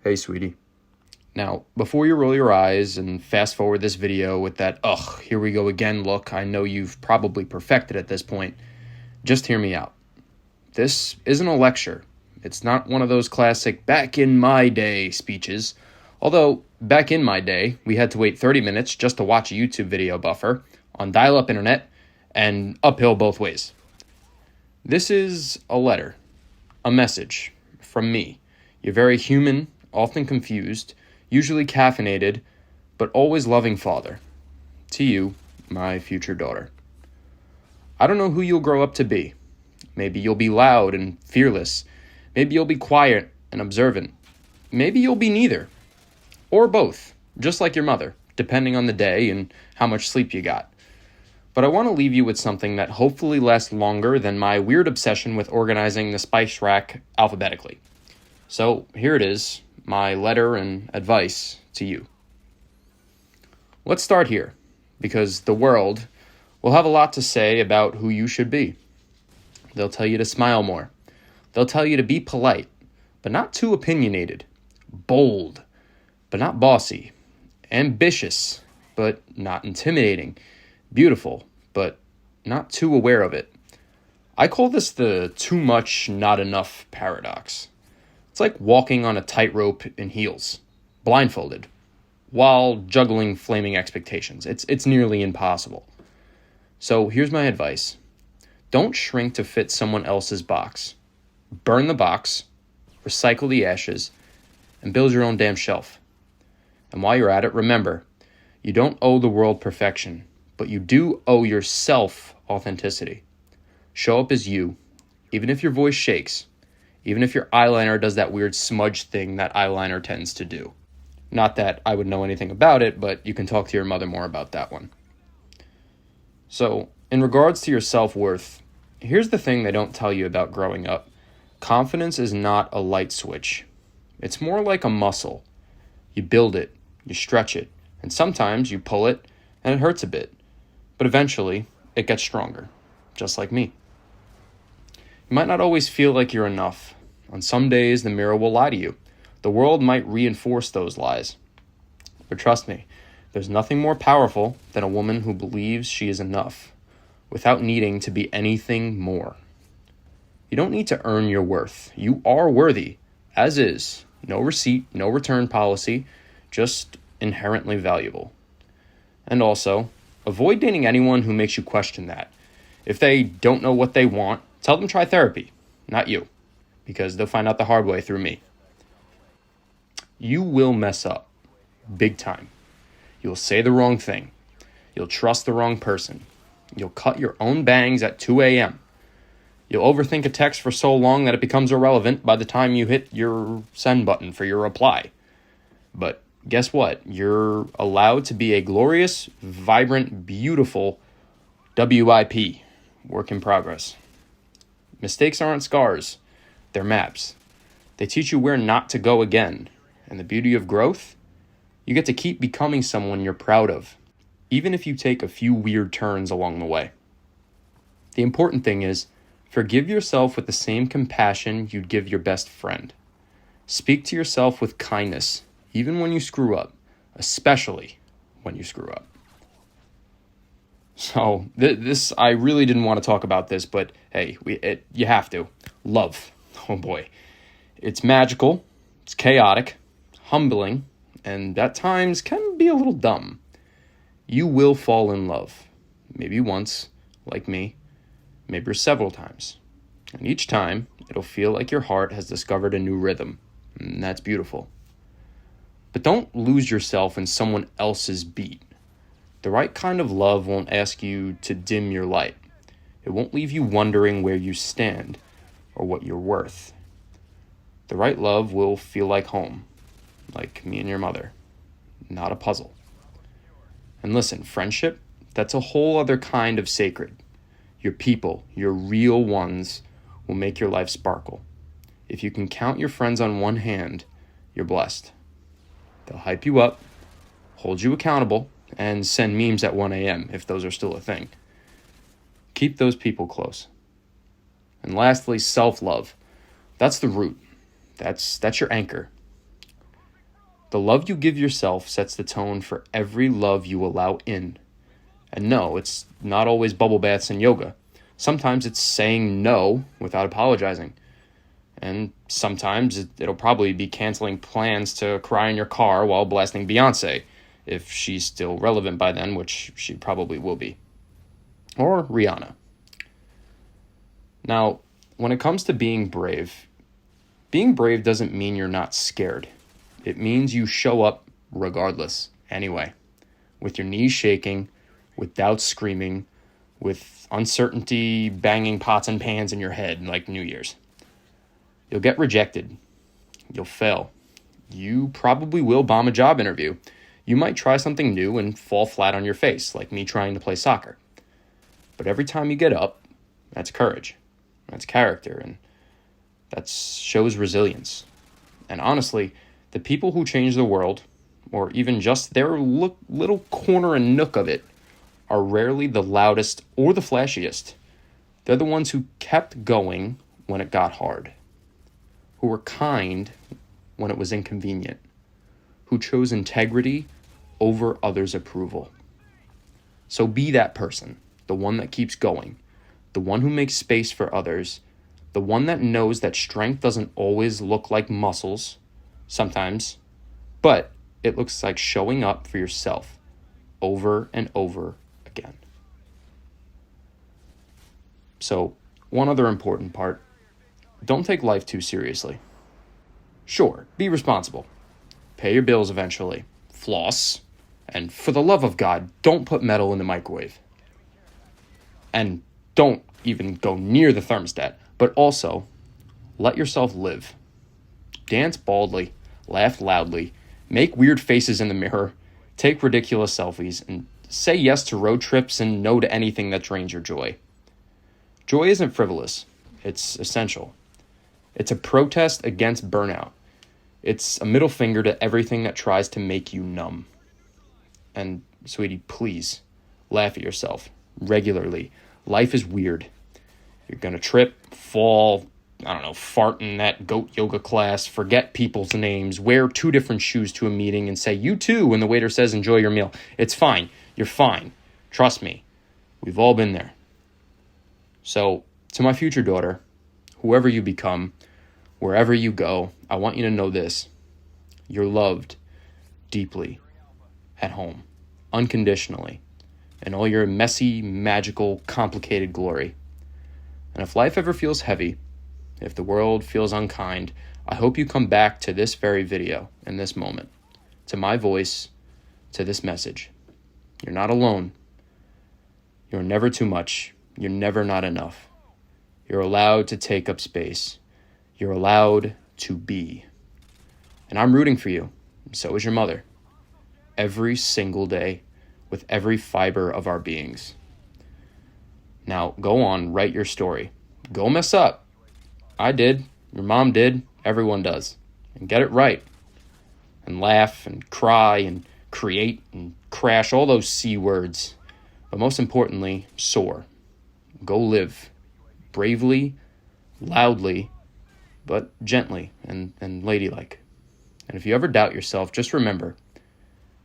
Hey, sweetie. Now, before you roll your eyes and fast forward this video with that, here we go again look I know you've probably perfected at this point, just hear me out. This isn't a lecture. It's not one of those classic back in my day speeches. Although, back in my day, we had to wait 30 minutes just to watch a YouTube video buffer on dial-up internet and uphill both ways. This is a letter, a message from me, your very human, often confused, usually caffeinated, but always loving father. To you, my future daughter. I don't know who you'll grow up to be. Maybe you'll be loud and fearless. Maybe you'll be quiet and observant. Maybe you'll be neither. Or both, just like your mother, depending on the day and how much sleep you got. But I want to leave you with something that hopefully lasts longer than my weird obsession with organizing the spice rack alphabetically. So here it is, my letter and advice to you. Let's start here, because the world will have a lot to say about who you should be. They'll tell you to smile more. They'll tell you to be polite, but not too opinionated. Bold, but not bossy. Ambitious, but not intimidating. Beautiful, but not too aware of it. I call this the too much, not enough paradox. It's like walking on a tightrope in heels, blindfolded, while juggling flaming expectations. It's nearly impossible. So here's my advice. Don't shrink to fit someone else's box. Burn the box, recycle the ashes, and build your own damn shelf. And while you're at it, remember, you don't owe the world perfection, but you do owe yourself authenticity. Show up as you, even if your voice shakes, even if your eyeliner does that weird smudge thing that eyeliner tends to do. Not that I would know anything about it, but you can talk to your mother more about that one. So, in regards to your self-worth, here's the thing they don't tell you about growing up. Confidence is not a light switch. It's more like a muscle. You build it, you stretch it, and sometimes you pull it, and it hurts a bit. But eventually, it gets stronger, just like me. You might not always feel like you're enough. On some days, the mirror will lie to you. The world might reinforce those lies. But trust me, there's nothing more powerful than a woman who believes she is enough, without needing to be anything more. You don't need to earn your worth. You are worthy, as is. No receipt, no return policy, just inherently valuable. And also, avoid dating anyone who makes you question that. If they don't know what they want, tell them try therapy, not you, because they'll find out the hard way through me. You will mess up, big time. You'll say the wrong thing. You'll trust the wrong person. You'll cut your own bangs at 2 a.m. You'll overthink a text for so long that it becomes irrelevant by the time you hit your send button for your reply. But guess what? You're allowed to be a glorious, vibrant, beautiful WIP, work in progress. Mistakes aren't scars, they're maps. They teach you where not to go again. And the beauty of growth? You get to keep becoming someone you're proud of, even if you take a few weird turns along the way. The important thing is, forgive yourself with the same compassion you'd give your best friend. Speak to yourself with kindness, even when you screw up, especially when you screw up. So, this I really didn't want to talk about this, but hey, you have to. Love. Oh boy. It's magical, it's chaotic, humbling, and at times can be a little dumb. You will fall in love. Maybe once, like me, maybe several times. And each time, it'll feel like your heart has discovered a new rhythm, and that's beautiful. But don't lose yourself in someone else's beat. The right kind of love won't ask you to dim your light. It won't leave you wondering where you stand or what you're worth. The right love will feel like home, like me and your mother, not a puzzle. And listen, friendship, that's a whole other kind of sacred. Your people, your real ones, will make your life sparkle. If you can count your friends on one hand, you're blessed. They'll hype you up, hold you accountable, and send memes at 1 a.m. if those are still a thing. Keep those people close. And lastly, self-love. That's the root. That's your anchor. The love you give yourself sets the tone for every love you allow in. And no, it's not always bubble baths and yoga. Sometimes it's saying no without apologizing. And sometimes it'll probably be canceling plans to cry in your car while blasting Beyonce, if she's still relevant by then, which she probably will be. Or Rihanna. Now, when it comes to being brave doesn't mean you're not scared. It means you show up regardless, anyway, with your knees shaking, with doubt screaming, with uncertainty banging pots and pans in your head like New Year's. You'll get rejected. You'll fail. You probably will bomb a job interview. You might try something new and fall flat on your face, like me trying to play soccer. But every time you get up, that's courage. That's character, and that shows resilience. And honestly, the people who change the world, or even just their little corner and nook of it, are rarely the loudest or the flashiest. They're the ones who kept going when it got hard, who were kind when it was inconvenient, who chose integrity over others' approval. So be that person, the one that keeps going, the one who makes space for others, the one that knows that strength doesn't always look like muscles, sometimes, but it looks like showing up for yourself over and over again. So, one other important part, don't take life too seriously. Sure, be responsible. Pay your bills eventually. Floss. And for the love of God, don't put metal in the microwave. And don't even go near the thermostat. But also, let yourself live. Dance baldly, laugh loudly, make weird faces in the mirror, take ridiculous selfies, and say yes to road trips and no to anything that drains your joy. Joy isn't frivolous. It's essential. It's a protest against burnout. It's a middle finger to everything that tries to make you numb. And, sweetie, please, laugh at yourself regularly. Life is weird. You're going to trip, fall, fart in that goat yoga class, forget people's names, wear 2 different shoes to a meeting, and say, you too, when the waiter says, enjoy your meal. It's fine. You're fine. Trust me. We've all been there. So, to my future daughter, whoever you become, wherever you go, I want you to know this. You're loved deeply at home, unconditionally, in all your messy, magical, complicated glory. And if life ever feels heavy, if the world feels unkind, I hope you come back to this very video in this moment, to my voice, to this message. You're not alone. You're never too much. You're never not enough. You're allowed to take up space. You're allowed to be. And I'm rooting for you. And so is your mother. Every single day, with every fiber of our beings. Now, go on, write your story. Go mess up. I did. Your mom did. Everyone does. And get it right. And laugh and cry and create and crash, all those C words. But most importantly, soar. Go live. Bravely, loudly, but gently and ladylike. And if you ever doubt yourself, just remember,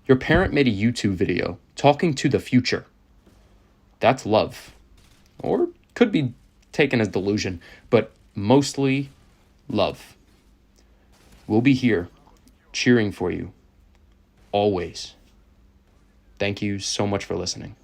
your parent made a YouTube video talking to the future. That's love. Or could be taken as delusion, but mostly love. We'll be here, cheering for you, always. Thank you so much for listening.